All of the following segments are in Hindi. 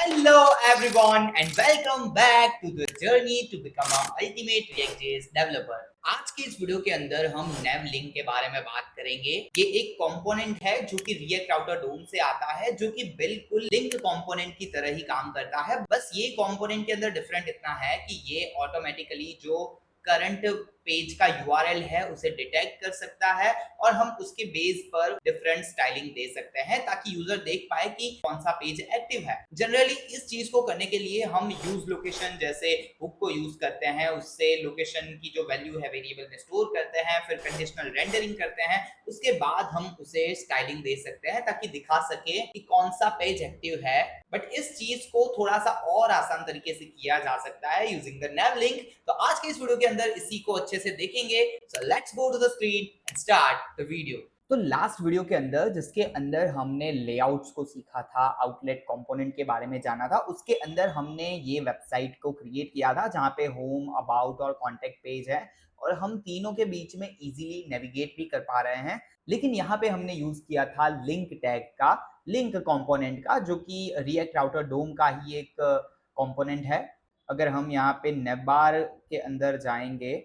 Hello everyone and welcome back to the journey to become a ultimate React.js developer। आज की इस वीडियो के अंदर हम Navlink के बारे में बात करेंगे। ये एक कंपोनेंट है जो कि React Router DOM से आता है, जो कि बिल्कुल लिंक कंपोनेंट की तरह ही काम करता है। बस ये कंपोनेंट के अंदर डिफरेंट इतना है कि ये ऑटोमेटिकली जो करंट पेज का यूआरएल है उसे डिटेक्ट कर सकता है और हम उसके बेस पर डिफरेंट स्टाइलिंग दे सकते हैं ताकि यूजर देख पाए कि कौन सा पेज एक्टिव है। जनरली इस चीज को करने के लिए हम यूज लोकेशन जैसे हुक को यूज करते हैं, उससे लोकेशन की जो वैल्यू है वेरिएबल में स्टोर करते हैं, फिर कंडीशनल रेंडरिंग करते हैं, उसके बाद हम उसे स्टाइलिंग दे सकते हैं ताकि दिखा सके कि कौन सा पेज एक्टिव है। बट इस चीज को थोड़ा सा और आसान तरीके से किया जा सकता है यूजिंग द Navlink। तो आज के इस वीडियो के अंदर इसी को अच्छे से देखेंगे। So let's go to the screen and start the video. तो लास्ट वीडियो के अंदर जिसके अंदर हमने लेआउट्स को सीखा था, आउटलेट कंपोनेंट के बारे में जाना था, उसके अंदर हमने ये वेबसाइट को क्रिएट किया था जहां पे होम, अबाउट और कॉन्टेक्ट पेज है और हम तीनों के बीच में इजीली नेविगेट भी कर पा रहे हैं। लेकिन यहाँ पे हमने यूज किया था लिंक टैग का, लिंक कंपोनेंट का, जो कि रिएक्ट राउटर डोम का ही एक कंपोनेंट है। अगर हम यहाँ पे नेवबार के अंदर जाएंगे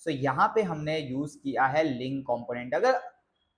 तो यहाँ पे हमने यूज किया है लिंक कंपोनेंट।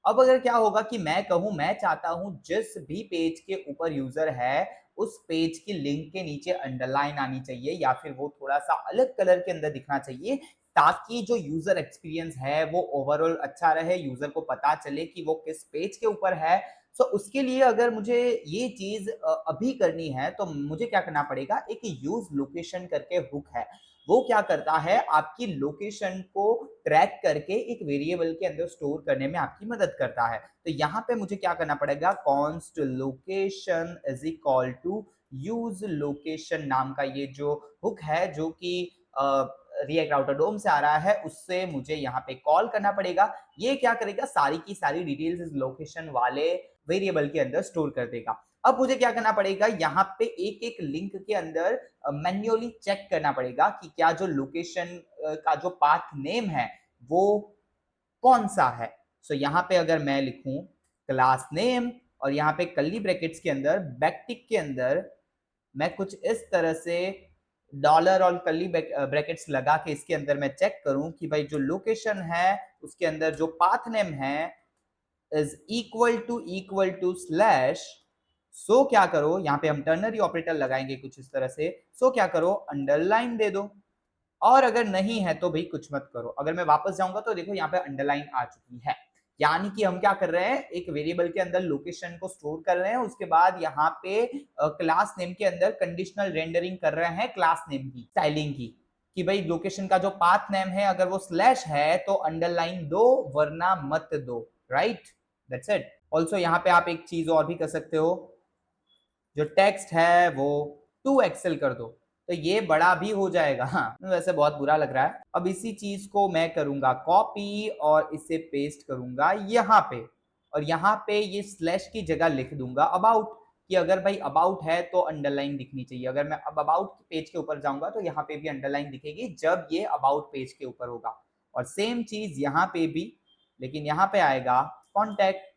अगर क्या होगा कि मैं कहूँ मैं चाहता हूँ जिस भी पेज के ऊपर यूजर है उस पेज की लिंक के नीचे अंडरलाइन आनी चाहिए या फिर वो थोड़ा सा अलग कलर के अंदर दिखना चाहिए ताकि जो यूजर एक्सपीरियंस है वो ओवरऑल अच्छा रहे, यूजर को पता चले कि वो किस पेज के ऊपर है। सो उसके लिए अगर मुझे ये चीज अभी करनी है तो मुझे क्या करना पड़ेगा, एक यूज लोकेशन करके हुक है, वो क्या करता है आपकी लोकेशन को ट्रैक करके एक वेरिएबल के अंदर स्टोर करने में आपकी मदद करता है। तो यहाँ पे मुझे क्या करना पड़ेगा, const location is equal to use location नाम का ये जो हुक है जो कि रिएक्ट राउटर डोम से आ रहा है, उससे मुझे यहाँ पे कॉल करना पड़ेगा। ये क्या करेगा, सारी की सारी डिटेल्स इस लोकेशन वाले वेरिएबल के अंदर स्टोर कर देगा। अब मुझे क्या करना पड़ेगा, यहाँ पे एक एक लिंक के अंदर मैन्युअली चेक करना पड़ेगा कि क्या जो लोकेशन का जो पाथ नेम है वो कौन सा है। सो यहाँ पे अगर मैं लिखूं क्लास नेम और यहाँ पे कर्ली ब्रैकेट्स के अंदर बैकटिक के अंदर मैं कुछ इस तरह से डॉलर और कर्ली ब्रैकेट्स लगा के इसके अंदर मैं चेक करूं कि भाई जो लोकेशन है उसके अंदर जो पाथ नेम है इज इक्वल टू स्लैश। सो क्या करो, यहाँ पे हम टर्नरी ऑपरेटर लगाएंगे कुछ इस तरह से। सो क्या करो, अंडरलाइन दे दो, और अगर नहीं है तो भाई कुछ मत करो। अगर मैं वापस जाऊंगा तो देखो यहाँ पे अंडरलाइन आ चुकी है, यानी कि हम क्या कर रहे हैं, एक वेरिएबल के अंदर लोकेशन को स्टोर कर रहे हैं, उसके बाद यहाँ पे क्लास नेम के अंदर कंडीशनल रेंडरिंग कर रहे हैं क्लास नेम की स्टाइलिंग की, कि भाई लोकेशन का जो पाथ नेम है अगर वो स्लैश है तो अंडरलाइन दो वरना मत दो। Right, that's it. ऑल्सो यहाँ पे आप एक चीज और भी कर सकते हो, जो टेक्स्ट है वो 2 एक्सेल कर दो तो ये बड़ा भी हो जाएगा। हाँ, वैसे बहुत बुरा लग रहा है। अब इसी चीज को मैं करूंगा कॉपी और इसे पेस्ट करूंगा यहाँ पे, और यहाँ पे ये स्लैश की जगह लिख दूंगा अबाउट, कि अगर भाई अबाउट है तो अंडरलाइन दिखनी चाहिए। अगर मैं अब अबाउट पेज के ऊपर जाऊंगा तो यहाँ पे भी अंडरलाइन दिखेगी जब ये अबाउट पेज के ऊपर होगा, और सेम चीज यहाँ पे भी, लेकिन यहाँ पे आएगा कॉन्टैक्ट।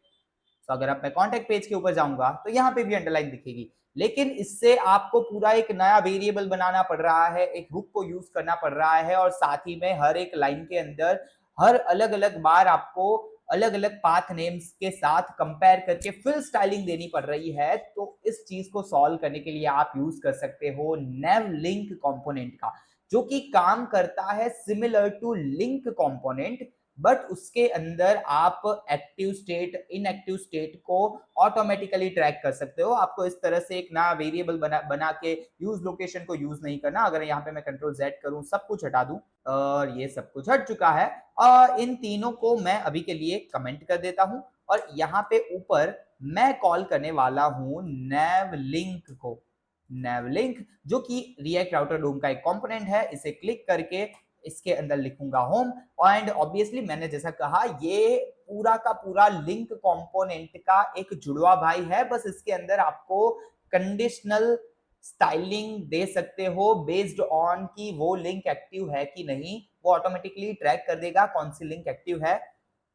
तो अगर अब मैं कॉन्टैक्ट पेज के ऊपर जाऊंगा तो यहाँ पे भी अंडरलाइन दिखेगी, लेकिन इससे आपको पूरा एक नया वेरिएबल बनाना पड़ रहा है, एक हुक को यूज करना पड़ रहा है, और साथ ही में हर एक लाइन के अंदर हर अलग अलग बार आपको अलग अलग पाथ नेम्स के साथ कंपेयर करके फिल स्टाइलिंग देनी पड़ रही है। तो इस चीज को सॉल्व करने के लिए आप यूज कर सकते हो नेवलिंक कंपोनेंट का, जो कि काम करता है similar to link component, but उसके अंदर आप एक्टिव स्टेट, इनएक्टिव स्टेट को ऑटोमेटिकली ट्रैक कर सकते हो। आपको इस तरह से एक नया वेरिएबल बना के यूज लोकेशन को यूज नहीं करना। अगर यहाँ पे मैं कंट्रोल जेड करूं, सब कुछ हटा दूं, और ये सब कुछ हट चुका है, और इन तीनों को मैं अभी के लिए कमेंट कर देता हूं, और यहाँ पे ऊपर मैं कॉल करने वाला हूं नेवलिंक को। नेवलिंक जो कि रिएक्ट राउटर डोम का एक कंपोनेंट है, इसे क्लिक करके इसके अंदर लिखूंगा होम, एंड ऑब्वियसली मैंने जैसा कहा ये पूरा का पूरा लिंक कंपोनेंट का एक जुड़वा भाई है। बस इसके अंदर आपको कंडीशनल स्टाइलिंग दे सकते हो बेस्ड ऑन कि वो लिंक एक्टिव है कि नहीं, वो ऑटोमेटिकली ट्रैक कर देगा कौन सी लिंक एक्टिव है।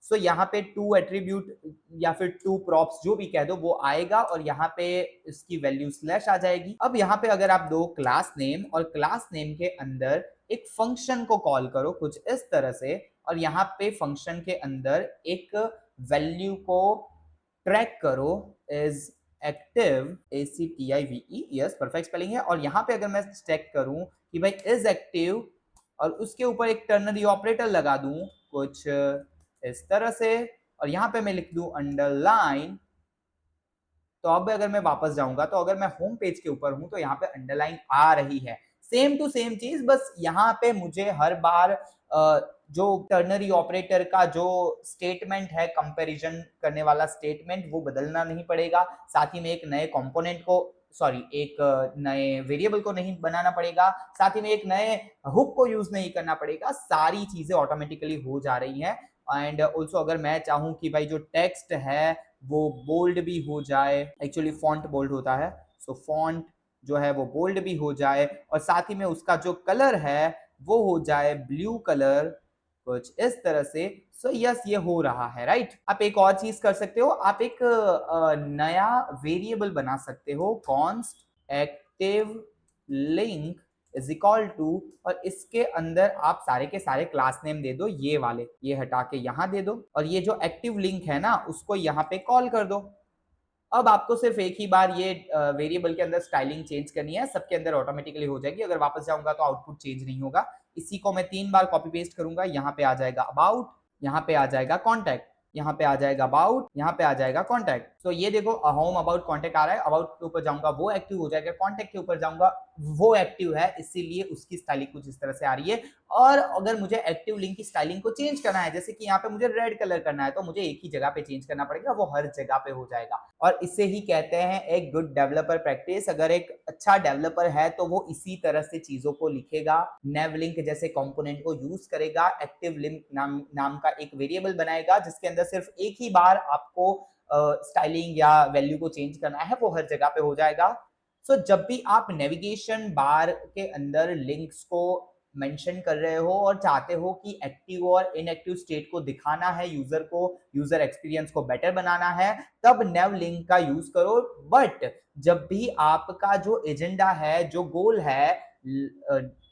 सो यहाँ पे टू एट्रीब्यूट या फिर टू प्रॉप्स जो भी कह दो वो आएगा और यहाँ पे इसकी वैल्यू स्लैश आ जाएगी। अब यहाँ पे अगर आप दो क्लास नेम और क्लास नेम के अंदर एक फंक्शन को कॉल करो कुछ इस तरह से, और यहाँ पे फंक्शन के अंदर एक वैल्यू को ट्रैक करो is active ACTIVE, yes perfect spelling है। और यहाँ पे अगर मैं चेक करूं कि भाई इज एक्टिव और उसके ऊपर एक टर्नरी ऑपरेटर लगा दूं कुछ इस तरह से, और यहाँ पे मैं लिख दूं अंडरलाइन, तो अब अगर मैं वापस जाऊंगा तो अगर मैं होम पेज के ऊपर हूं तो यहाँ पे अंडरलाइन आ रही है। सेम टू सेम चीज, बस यहाँ पे मुझे हर बार जो टर्नरी ऑपरेटर का जो स्टेटमेंट है कंपैरिजन करने वाला स्टेटमेंट वो बदलना नहीं पड़ेगा, साथ ही में एक नए कंपोनेंट को सॉरी एक नए वेरिएबल को नहीं बनाना पड़ेगा, साथ ही में एक नए हुक को यूज नहीं करना पड़ेगा, सारी चीजें ऑटोमेटिकली हो जा रही हैं। एंड ऑल्सो अगर मैं चाहूं कि भाई जो टेक्स्ट है वो बोल्ड भी हो जाए, एक्चुअली फॉन्ट बोल्ड होता है, सो फॉन्ट जो है वो बोल्ड भी हो जाए और साथ ही में उसका जो कलर है वो हो जाए ब्लू कलर कुछ इस तरह से। सो यस ये हो रहा है राइट। आप एक और चीज कर सकते हो, आप एक नया वेरिएबल बना सकते हो, const active link is equal to, और इसके अंदर आप सारे के सारे क्लास नेम दे दो, ये वाले ये हटा के यहाँ दे दो, और ये जो एक्टिव लिंक है ना उसको यहाँ पे कॉल कर दो। अब आपको सिर्फ एक ही बार ये वेरिएबल के अंदर स्टाइलिंग चेंज करनी है, सबके अंदर ऑटोमेटिकली हो जाएगी। अगर वापस जाऊंगा तो आउटपुट चेंज नहीं होगा। इसी को मैं 3 बार कॉपी पेस्ट करूंगा, यहाँ पे आ जाएगा अबाउट, यहाँ पे आ जाएगा कॉन्टैक्ट, यहाँ पे आ जाएगा अबाउट, यहाँ पे आ जाएगा कॉन्टैक्ट। तो ये देखो होम अबाउट कॉन्टैक्ट आ रहा है, अबाउट के ऊपर जाऊंगा वो एक्टिव हो जाएगा, कॉन्टैक्ट के ऊपर जाऊंगा वो एक्टिव है, इसीलिए उसकी स्टाइलिंग कुछ इस तरह से आ रही है। और अगर मुझे एक्टिव लिंक की स्टाइलिंग को चेंज करना है, जैसे कि यहाँ पे मुझे रेड कलर करना है, तो मुझे एक ही जगह पे चेंज करना पड़ेगा, वो हर जगह पे हो जाएगा। और इसे ही कहते हैं एक गुड डेवलपर प्रैक्टिस। अगर एक अच्छा डेवलपर है तो वो इसी तरह से चीजों को लिखेगा, नेवलिंक जैसे कंपोनेंट को यूज करेगा, एक्टिव लिंक नाम का एक वेरिएबल बनाएगा जिसके अंदर सिर्फ एक ही बार आपको स्टाइलिंग या वैल्यू को चेंज करना है, वो हर जगह पे हो जाएगा। सो जब भी आप नेविगेशन बार के अंदर लिंक्स को मेंशन कर रहे हो और चाहते हो कि एक्टिव और इनएक्टिव स्टेट को दिखाना है यूजर को, यूजर एक्सपीरियंस को बेटर बनाना है, तब नेव लिंक का यूज करो। बट जब भी आपका जो एजेंडा है, जो गोल है,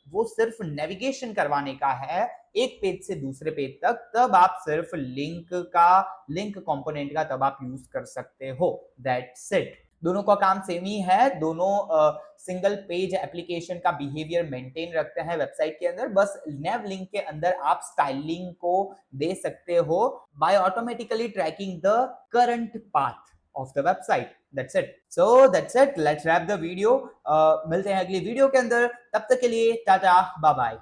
वो सिर्फ नेविगेशन करवाने का है एक पेज से दूसरे पेज तक, तब आप सिर्फ लिंक कंपोनेंट का तब आप यूज कर सकते हो। That's it. दोनों का काम सेम ही है, दोनों सिंगल पेज एप्लीकेशन का बिहेवियर मेंटेन रखते हैं वेबसाइट के अंदर। बस नेव लिंक के अंदर आप स्टाइलिंग को दे सकते हो by automatically tracking the current path of the website. That's it. So that's it, let's wrap the video. मिलते हैं अगली वीडियो के अंदर, तब तक के लिए टाटा बाय बाय।